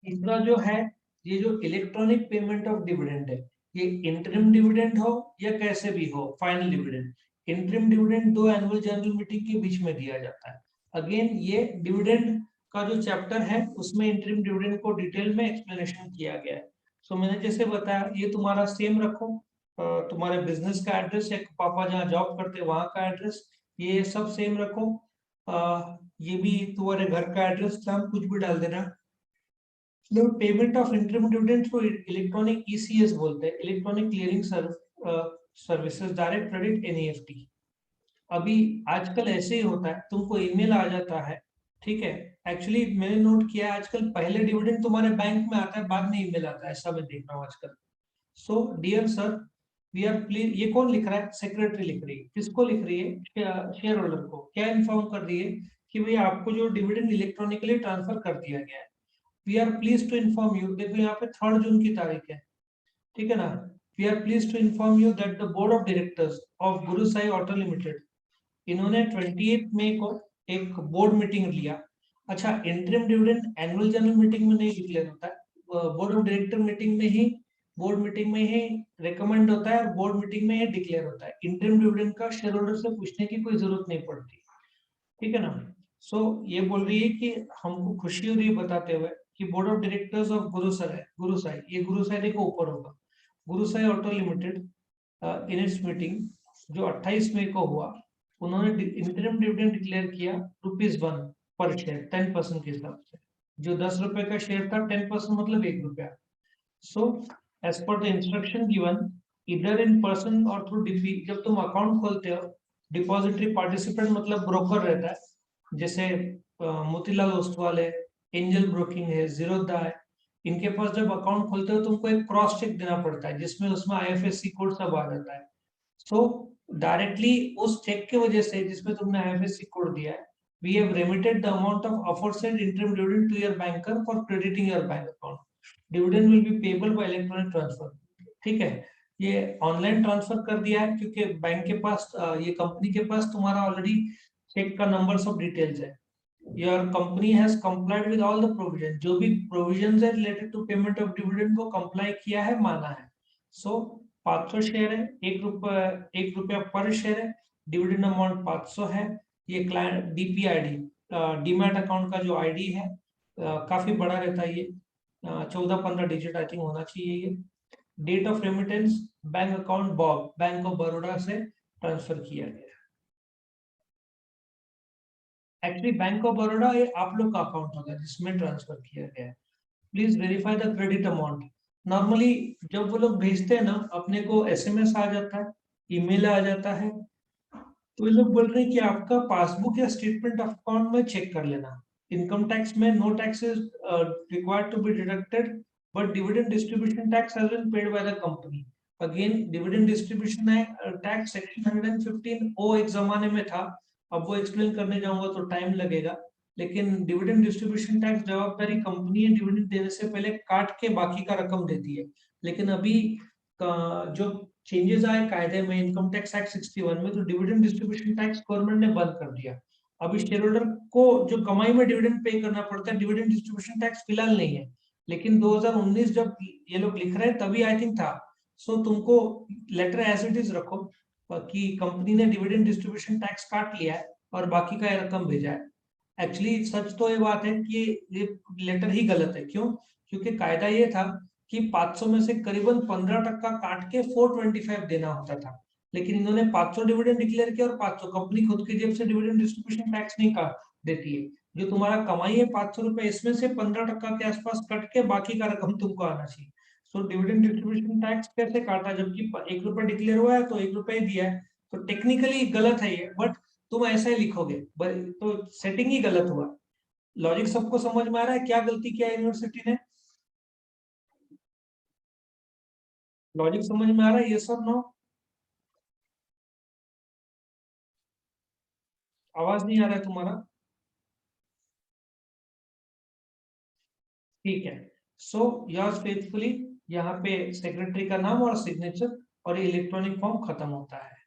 तीसरा जो है, ये जो इलेक्ट्रॉनिक पेमेंट ऑफ डिविडेंड है, ये इंटरिम डिविडेंड हो या कैसे भी हो, फाइनल डिविडेंड। इंटरिम डिविडेंड दो एनुअल जनरल मीटिंग के बीच में दिया जाता है। अगेन ये डिविडेंड का जो चैप्टर है उसमें इंटरिम डिविडेंड को डिटेल में एक्सप्लेनेशन किया गया है। सो मैंने जैसे बताया, ये तुम्हारा सेम रखो, तुम्हारे बिजनेस का एड्रेस या पापा जहाँ जॉब करते हैं वहां का एड्रेस, ये सब सेम रखो। ये भी तुम्हारे घर का एड्रेस था, कुछ भी डाल देना। Payment of interim dividend through electronic ECS बोलते हैं, electronic clearing services, direct credit, NEFT. अभी आजकल ऐसे ही होता है, तुमको ईमेल आ जाता है, ठीक है। एक्चुअली मैंने नोट किया है आजकल पहले डिविडेंड तुम्हारे बैंक में आता है, बाद में ईमेल आता है, ऐसा मैं देख रहा हूँ आजकल। So dear sir, we are pleased, ये कौन लिख रहा है? सेक्रेटरी लिख रही है। किसको लिख रही है? शेयर होल्डर को। क्या इन्फॉर्म कर रही है कि भाई आपको जो डिविडेंड इलेक्ट्रॉनिकली ट्रांसफर कर दिया गया है। We are pleased to inform you, देखो यहाँ पे 3 जून की तारीख है, ठीक है ना। We are pleased to inform you that the board of directors of Guru Sai auto limited, इन्होंने 28 मई को एक बोर्ड मीटिंग लिया। अच्छा, interim dividend annual general meeting में नहीं डिक्लेयर होता है, बोर्ड ऑफ डायरेक्टर मीटिंग में ही, बोर्ड मीटिंग में ही रिकमेंड होता है, बोर्ड मीटिंग में ही डिक्लेयर होता है। इंटरिम डिविडेंड का शेयर होल्डर से पूछने की कोई जरूरत नहीं पड़ती, ठीक है ना। सो ये बोल रही है कि हमको खुशी हो रही है बताते हुए कि board of directors of Guru Sai, ये गुरु साई देखो ऊपर होगा, गुरु Sai auto limited, in its meeting जो 28 मई को हुआ, उन्होंने इंटरिम डिविडेंड डिक्लेयर किया ₹1 पर शेयर, 10% के हिसाब से। जो 10 रुपए का शेयर था, 10% मतलब ₹1। So as per the instruction given, इधर इन पर्सन और थ्रू डीपी, जब तुम अकाउंट खोलते हो, डिपॉजिटरी पार्टिसिपेंट मतलब ब्रोकर रहता है, जैसे मोतीलाल ओसवाल है, एंजल ब्रोकिंग है, जीरोधा है, इनके पास जब अकाउंट खोलते हो तुमको एक क्रॉस चेक देना पड़ता है, जिसमें उसमें आईएफएससी कोड सब आ जाता है। सो डायरेक्टली उस चेक की वजह से जिसमें तुमने आईएफएससी कोड दिया है, we have remitted the amount of aforesaid interim dividend to your banker for crediting your bank account. Dividend will be payable by electronic transfer. ठीक है, ये ऑनलाइन ट्रांसफर कर दिया है क्योंकि बैंक के पास, ये कंपनी के पास तुम्हारा ऑलरेडी चेक का नंबर सब डिटेल्स है। Your company has complied with all the provisions, जो भी provisions है related to payment of dividend वो comply किया है, माना है। So 500 शेयर है, ₹1 पर शेयर है, डिविडेंड अमाउंट 500 है। ये क्लाइंट डीपीआईडी, डीमैट अकाउंट का जो आईडी है, काफी बड़ा रहता है ये, 14-15 डिजिट आई थिंक होना चाहिए ये। Date of remittance, bank account BOB, bank of Baroda से ट्रांसफर किया गया। एक्चुअली बैंक ऑफ बड़ौदा ये आप लोग का अकाउंट होगा जिसमें ट्रांसफर किया गया है। Please verify the credit amount. Normally जब वो लोग भेजते हैं ना, अपने को एसएमएस आ जाता है, ईमेल आ जाता है, तो ये लोग बोल रहे हैं कि आपका पासबुक या स्टेटमेंट ऑफ अकाउंट में चेक कर लेना। इनकम टैक्स में no tax is required to be deducted, but dividend distribution tax has been paid by the company. Again dividend distribution है टैक्स सेक्शन 115 ओ एक जमाने में था, अब वो एक्सप्लेन करने जाऊंगा तो टाइम लगेगा। लेकिन डिविडेंड डिस्ट्रीब्यूशन टैक्स जवाबदारी कंपनी है डिविडेंड देने से पहले काट के बाकी का रकम देती है। लेकिन अभी जो चेंजेस आए कायदे में, इनकम टैक्स एक्ट 61 में, तो डिविडेंड डिस्ट्रीब्यूशन टैक्स गवर्नमेंट ने बंद कर दिया। अभी शेयर होल्डर को जो कमाई में डिविडेंड पे करना पड़ता है, डिविडेंड डिस्ट्रीब्यूशन टैक्स फिलहाल नहीं है। लेकिन 2019 जब ये लोग लिख रहे हैं तभी आई थिंक था। सो तुमको लेटर एज इट इज रखो कि कंपनी ने डिविडेंड डिस्ट्रीब्यूशन टैक्स काट लिया है और बाकी का रकम भेजा है। एक्चुअली सच तो ये बात है कि ये लेटर ही गलत है। क्यों? क्योंकि कायदा ये था कि 500 में से करीबन 15% काट के 425 देना होता था। लेकिन इन्होंने 500 डिविडेंड डिक्लेयर किया और 500, कंपनी खुद की जेब से डिविडेंड डिस्ट्रीब्यूशन टैक्स नहीं काट देती है। जो तुम्हारा कमाई है 500 रुपए, इसमें से 15% के आसपास कट के बाकी का रकम तुमको आना चाहिए। सो डिविडेंड डिस्ट्रीब्यूशन टैक्स कैसे काटा, जबकि ₹1 डिक्लेयर हुआ है तो ₹1 ही दिया है। तो टेक्निकली गलत है ये, बट तुम ऐसा ही लिखोगे, तो सेटिंग ही गलत हुआ। लॉजिक सबको समझ में आ रहा है? क्या गलती किया यूनिवर्सिटी ने? लॉजिक समझ में आ रहा है? ये सब नो? आवाज नहीं आ रहा है तुम्हारा? ठीक है। सो योर्स फेथफुली, यहाँ पे सेक्रेटरी का नाम और सिग्नेचर और इलेक्ट्रॉनिक फॉर्म खत्म होता है।